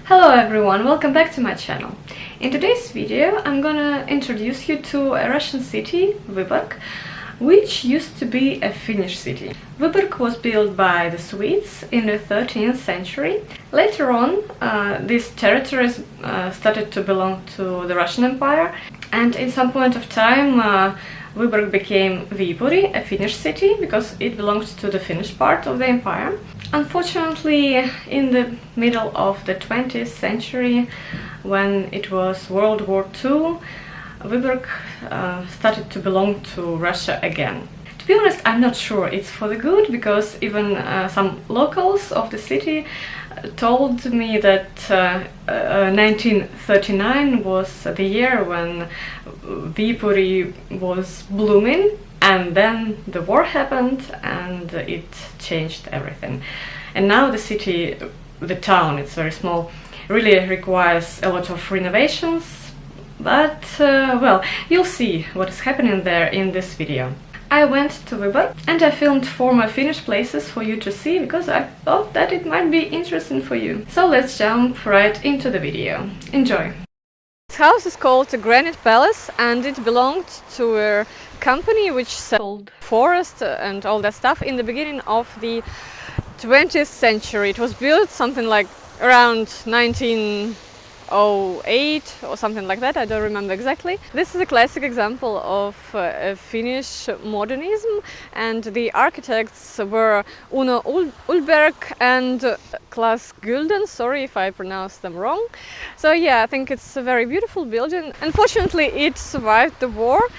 Hello everyone, welcome back to my channel. In today's video I'm gonna introduce you to a Russian city, Vyborg, which used to be a Finnish city. Vyborg was built by the Swedes in the 13th century. Later on, these territories started to belong to the Russian Empire, and in some point of time Vyborg became Vyborg, a Finnish city, because it belonged to the Finnish part of the empire. Unfortunately, in the middle of the 20th century, when it was World War II, Vyborg started to belong to Russia again. To be honest, I'm not sure it's for the good, because even some locals of the city told me that 1939 was the year when Vyborg was blooming, and then the war happened and it changed everything. And now the city, the town, it's very small, really requires a lot of renovations, but well, you'll see what is happening there in this video. I went to Vyborg and I filmed former Finnish places for you to see, because I thought that it might be interesting for you. So let's jump right into the video. Enjoy! This house is called the Granite Palace, and it belonged to a company which sold forest and all that stuff in the beginning of the 20th century. It was built something like around 1908 or something like that, I don't remember exactly. This is a classic example of Finnish modernism, and the architects were Uno Ullberg and Klas Gulden, sorry if I pronounced them wrong. So yeah, I think it's a very beautiful building. Unfortunately, it survived the war,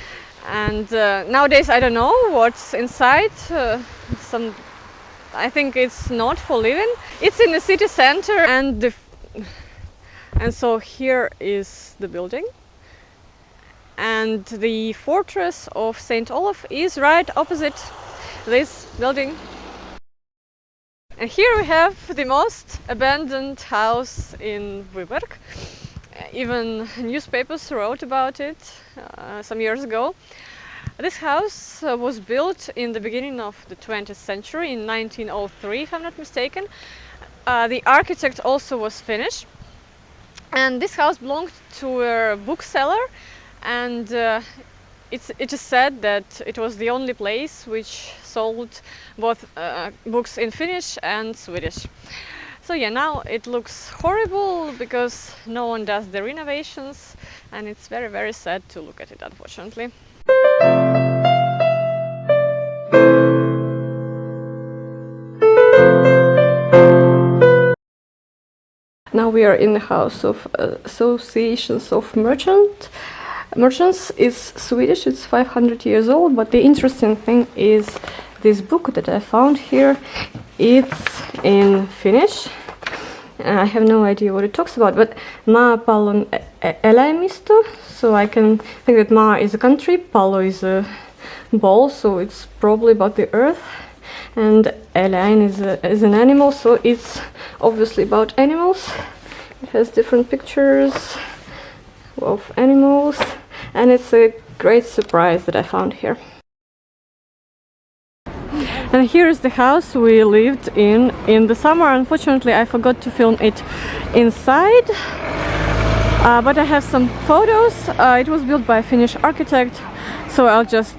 and nowadays I don't know what's inside. I think it's not for living. It's in the city center, and so here is the building, and the fortress of St. Olaf is right opposite this building. And here we have the most abandoned house in Vyborg. Even newspapers wrote about it some years ago. This house was built in the beginning of the 20th century, in 1903 if I'm not mistaken. The architect also was Finnish. And this house belonged to a bookseller, and it is said that it was the only place which sold both books in Finnish and Swedish. So yeah, now it looks horrible because no one does the renovations, and it's very, very sad to look at it, unfortunately. Now we are in the house of associations of merchants. Is Swedish, it's 500 years old, but the interesting thing is this book that I found here. It's in Finnish. I have no idea what it talks about, but maapallon eläimistö. So I can think that maa is a country, pallo is a ball, so it's probably about the earth. And eläin is an animal, so it's obviously about animals. It has different pictures of animals, and it's a great surprise that I found here. And here is the house we lived in the summer. Unfortunately, I forgot to film it inside, but I have some photos. It was built by a Finnish architect, so I'll just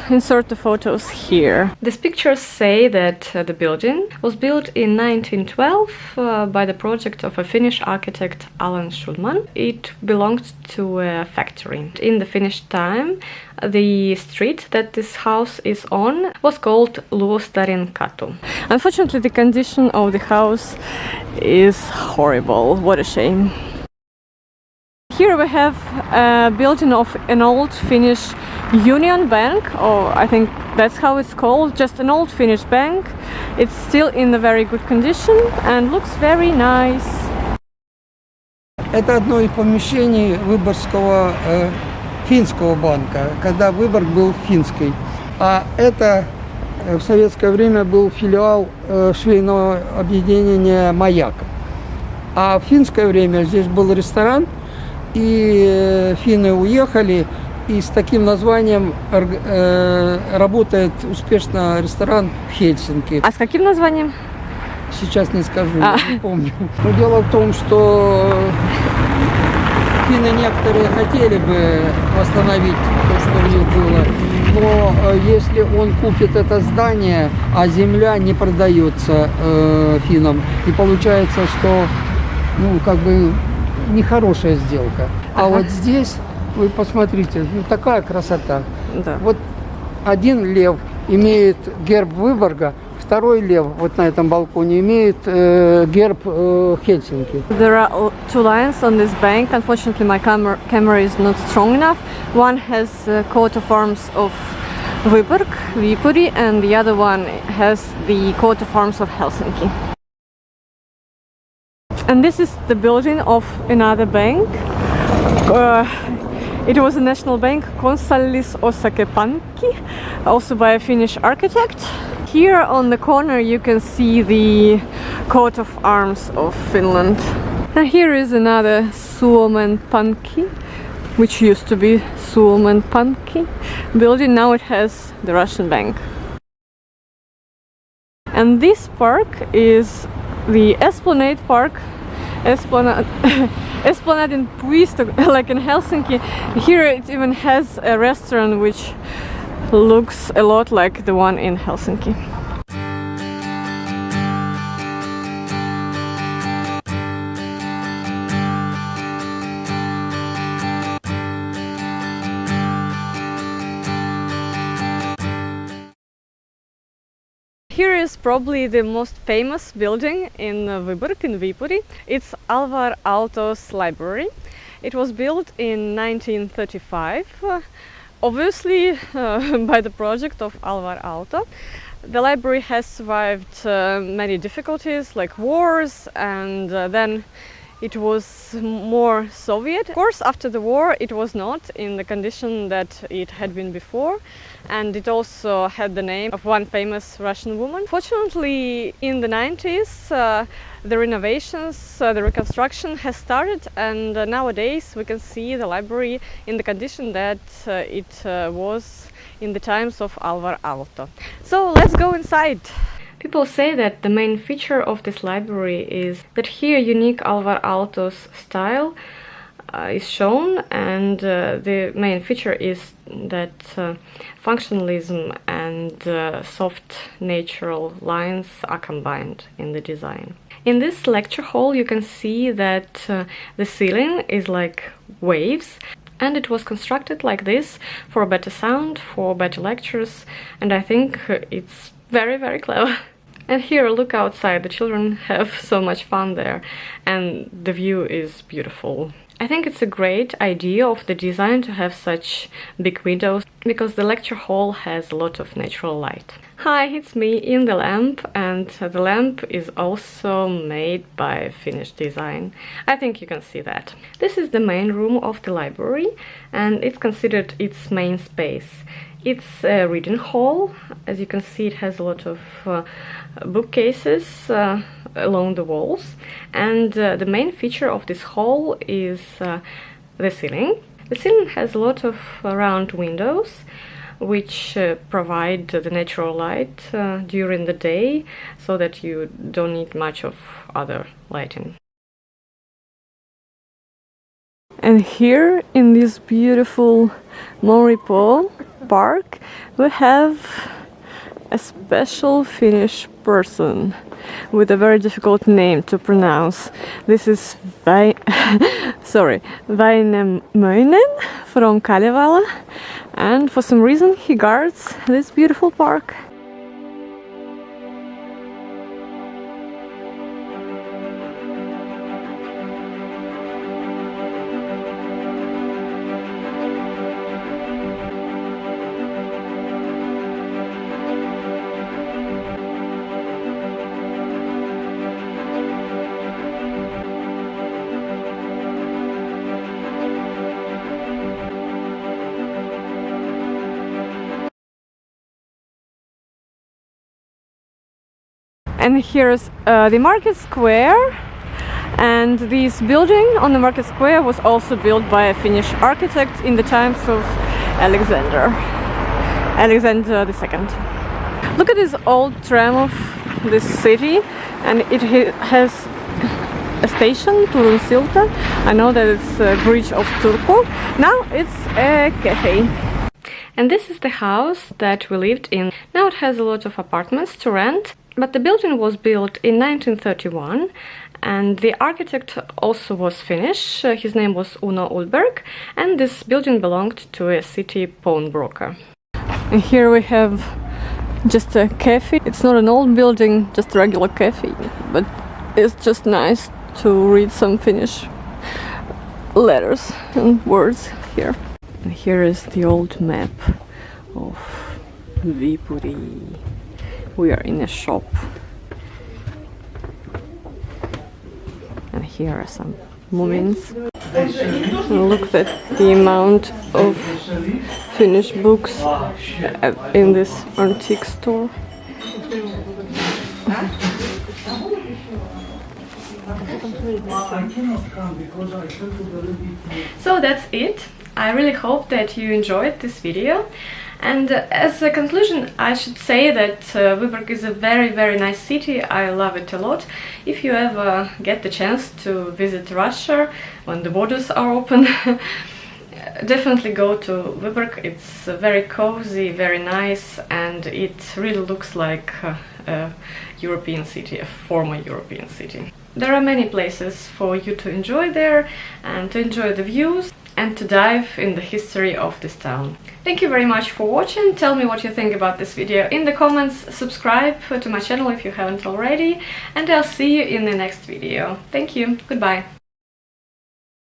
insert the photos here. These pictures say that the building was built in 1912 by the project of a Finnish architect, Alan Schulman. It belonged to a factory. In the Finnish time, the street that this house is on was called Luostarin Katu. Unfortunately, the condition of the house is horrible. What a shame. Here we have a building of an old Finnish Union Bank, or I think that's how it's called, just an old Finnish bank. It's still in a very good condition and looks very nice. Это одно из помещений Выборгского финского банка, когда Выборг был финской. А это в советское время был филиал швейного объединения «Маяк». А в финское время здесь был ресторан, и финны уехали, и с таким названием работает успешно ресторан в Хельсинки. А с каким названием? сейчас не скажу, не помню. Но дело в том, что финны некоторые хотели бы восстановить то, что у них было, но если он купит это здание, а земля не продается финнам, и получается, что, ну, как бы нехорошая сделка. А вот здесь, вы посмотрите, ну, такая красота. Да. Вот один лев имеет герб Выборга, второй лев вот на этом балконе имеет герб Хельсинки. There are two lions on this bank. Unfortunately, my camera is not strong enough. One has a coat of arms of Vyborg, Viipuri, and the other one has the coat of arms of Helsinki. And this is the building of another bank. It was a national bank, Konsallis-Osake Pankki, also by a Finnish architect. Here on the corner you can see the coat of arms of Finland. And here is another Suomen Pankki, which used to be Suomen Pankki building. Now it has the Russian bank. And this park is the Esplanadin Park. Esplanadin Park, like in Helsinki. Here it even has a restaurant which looks a lot like the one in Helsinki. Here is probably the most famous building in Vyborg, in Viipuri. It's Alvar Altos Library. It was built in 1935, obviously by the project of Alvar Aalto. The library has survived many difficulties like wars, and then it was more Soviet. Of course, after the war it was not in the condition that it had been before, and it also had the name of one famous Russian woman. Fortunately, in the 90s the renovations, the reconstruction has started, and nowadays we can see the library in the condition that it was in the times of Alvar Aalto. So let's go inside. People say that the main feature of this library is that here unique Alvar Aalto's style is shown, and the main feature is that functionalism and soft natural lines are combined in the design. In this lecture hall you can see that the ceiling is like waves, and it was constructed like this for better sound, for better lectures, and I think it's very, very clever. And here, look outside, the children have so much fun there, and the view is beautiful. I think it's a great idea of the design to have such big windows, because the lecture hall has a lot of natural light. Hi, it's me in the lamp, and the lamp is also made by Finnish design. I think you can see that. This is the main room of the library, and it's considered its main space. It's a reading hall. As you can see, it has a lot of bookcases along the walls, and the main feature of this hall is the ceiling. The ceiling has a lot of round windows which provide the natural light during the day, so that you don't need much of other lighting. And here in this beautiful Monreal Park we have a special Finnish person with a very difficult name to pronounce. This is Väinämöinen from Kalevala, and for some reason he guards this beautiful park. And here's the market square, and this building on the market square was also built by a Finnish architect in the times of Alexander II. Look at this old tram of this city, and it has a station, Turun Silta. I know that it's a bridge of Turku. Now it's a cafe. And this is the house that we lived in. Now it has a lot of apartments to rent, but the building was built in 1931, and the architect also was Finnish. His name was Uno Ullberg, and this building belonged to a city pawnbroker. And here we have just a cafe. It's not an old building, just a regular cafe, but it's just nice to read some Finnish letters and words here. And here is the old map of Viipuri. We are in a shop. And here are some mumins. Look at the amount of Finnish books in this antique store. So that's it. I really hope that you enjoyed this video. And as a conclusion, I should say that Vyborg is a very nice city. I love it a lot. If you ever get the chance to visit Russia when the borders are open, definitely go to Vyborg. It's very cozy, very nice, and it really looks like a European city, a former European city. There are many places for you to enjoy there and to enjoy the views and to dive in the history of this town. Thank you very much for watching. Tell me what you think about this video in the comments, subscribe to my channel if you haven't already, and I'll see you in the next video. Thank you, goodbye.